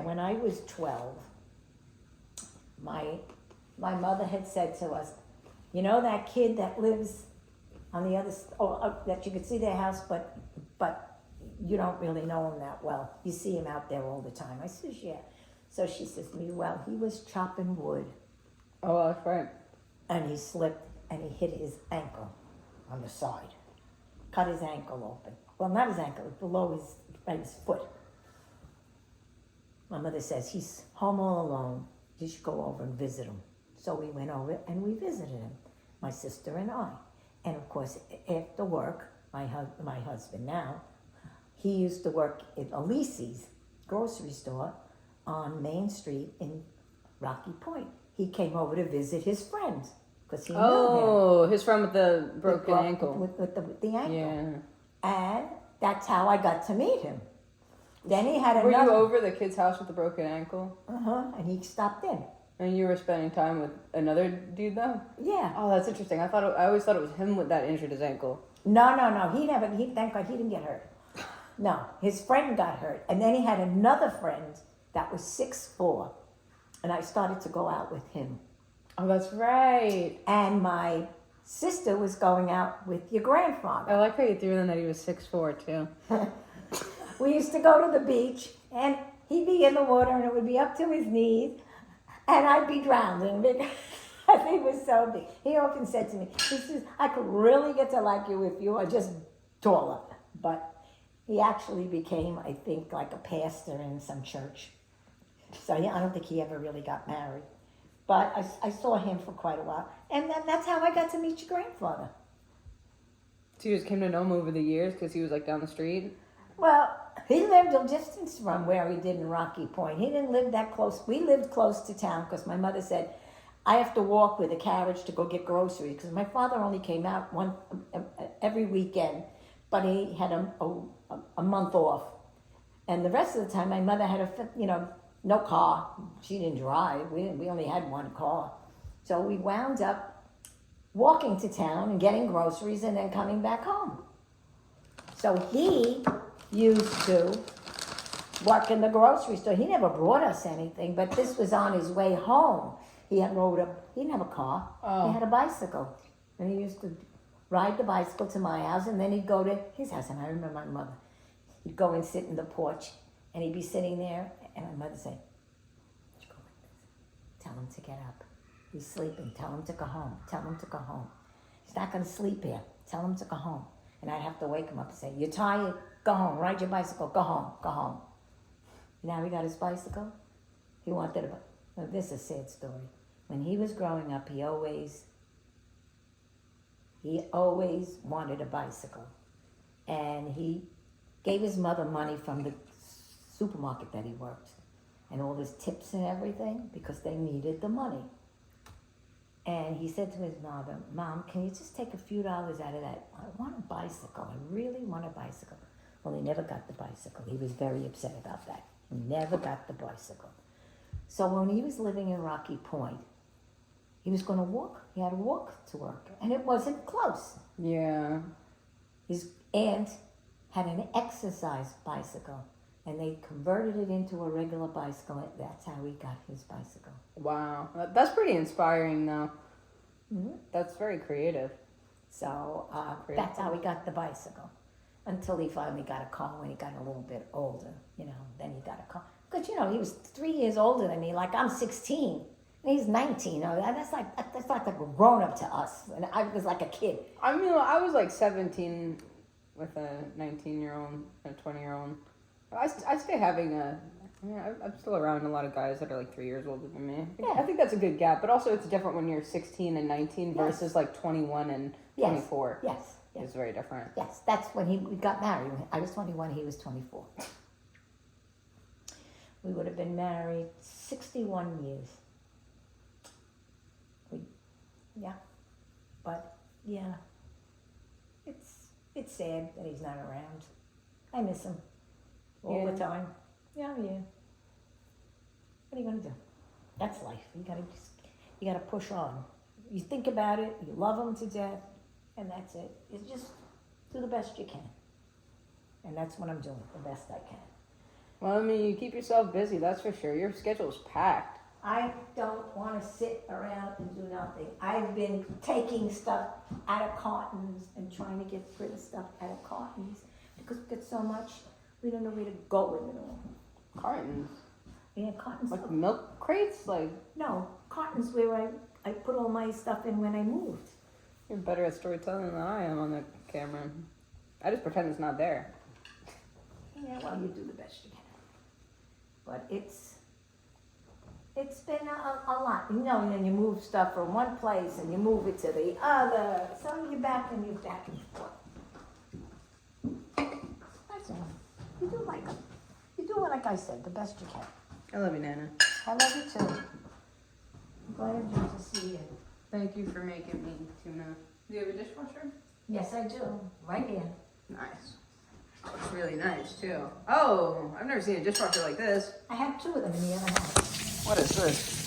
when I was 12, my mother had said to us, you know that kid that lives on the other, that you could see their house, but you don't really know him that well. You see him out there all the time. I says, yeah. So she says to me, well, he was chopping wood. Oh, that's right. And he slipped and he hit his ankle on the side. Cut his ankle open. Well, not his ankle, below his foot. My mother says, he's home all alone. You should go over and visit him. So we went over and we visited him, my sister and I. And of course, after work, my husband now, he used to work at Elise's grocery store on Main Street in Rocky Point. He came over to visit his friend because he knew him. Oh, his friend with the broken ankle. With the ankle. Yeah. And that's how I got to meet him. Then he had another. Were you over the kid's house with the broken ankle? And he stopped in. And you were spending time with another dude though? Yeah. Oh, that's interesting. I always thought it was him that injured his ankle. No. Thank God he didn't get hurt. No, his friend got hurt. And then he had another friend that was 6'4", and I started to go out with him. Oh, that's right. And my sister was going out with your grandfather. I like how you threw in that he was 6'4" too. We used to go to the beach, and he'd be in the water, and it would be up to his knees, and I'd be drowning because he was so big. He often said to me, he says, I could really get to like you if you were just taller. But he actually became, I think, like a pastor in some church. So yeah, I don't think he ever really got married. But I saw him for quite a while. And then that's how I got to meet your grandfather. So you just came to know him over the years because he was like down the street? Well, he lived a distance from where we did in Rocky Point. He didn't live that close. We lived close to town because my mother said, I have to walk with a carriage to go get groceries because my father only came out every weekend, but he had a month off. And the rest of the time, my mother had no car. She didn't drive. We only had one car. So we wound up walking to town and getting groceries and then coming back home. So he used to work in the grocery store. He never brought us anything, but this was on his way home. He didn't have a car. Oh. He had a bicycle. And he used to ride the bicycle to my house, and then he'd go to his house. And I remember my mother. He'd go and sit in the porch, and he'd be sitting there, and my mother say, go like this. Tell him to get up. He's sleeping. Tell him to go home. Tell him to go home. He's not going to sleep here. Tell him to go home. And I'd have to wake him up and say, you're tired? Go home. Ride your bicycle. Go home. Go home. Now he got his bicycle. He wanted a... Now, this is a sad story. When he was growing up, he always wanted a bicycle. And he gave his mother money from the supermarket that he worked and all his tips and everything because they needed the money. And he said to his mother, Mom, can you just take a few dollars out of that? I want a bicycle. I really want a bicycle. Well, he never got the bicycle. He was very upset about that. He never got the bicycle. So when he was living in Rocky Point, he was going to walk. He had to walk to work. And it wasn't close. Yeah. His aunt had an exercise bicycle. And they converted it into a regular bicycle. And that's how he got his bicycle. Wow. That's pretty inspiring, though. Mm-hmm. That's very creative. So that's how he got the bicycle. Until he finally got a car when he got a little bit older. Then he got a car. Because, he was 3 years older than me. Like, I'm 16. And he's 19. That's like a grown-up to us. And I was like a kid. I mean, I was like 17 with a 19-year-old, a 20-year-old. I stay having I'm still around a lot of guys that are like 3 years older than me. I think that's a good gap, but also it's different when you're 16 and 19 versus like 21 and 24. Yes. It's very different. Yes, that's when we got married. I was 21, he was 24. We would have been married 61 years. It's sad that he's not around. I miss him all the time. Yeah. What are you gonna do? That's life. You gotta push on. You think about it. You love him to death, and that's it. You just do the best you can, and that's what I'm doing. The best I can. Well, I mean, you keep yourself busy, that's for sure. Your schedule's packed. I don't want to sit around and do nothing. I've been taking stuff out of cartons and trying to get rid of stuff out of cartons because we get so much, we don't know where to go with it all. Cartons? Yeah, cartons. Like milk crates? Like, No, cartons where I put all my stuff in when I moved. you're better at storytelling than I am on the camera. I just pretend it's not there. Yeah, well, you do the best you can. But it's been a lot, you know, and then you move stuff from one place and you move it to the other. So you're back and forth. That's all. You do like I said, the best you can. I love you, Nana. I love you too. I'm glad to see you. Thank you for making me tuna. Do you have a dishwasher? Yes, I do. Right here. Nice. It's really nice, too. Oh, I've never seen a dishwasher like this. I have two of them in the other house. What is this?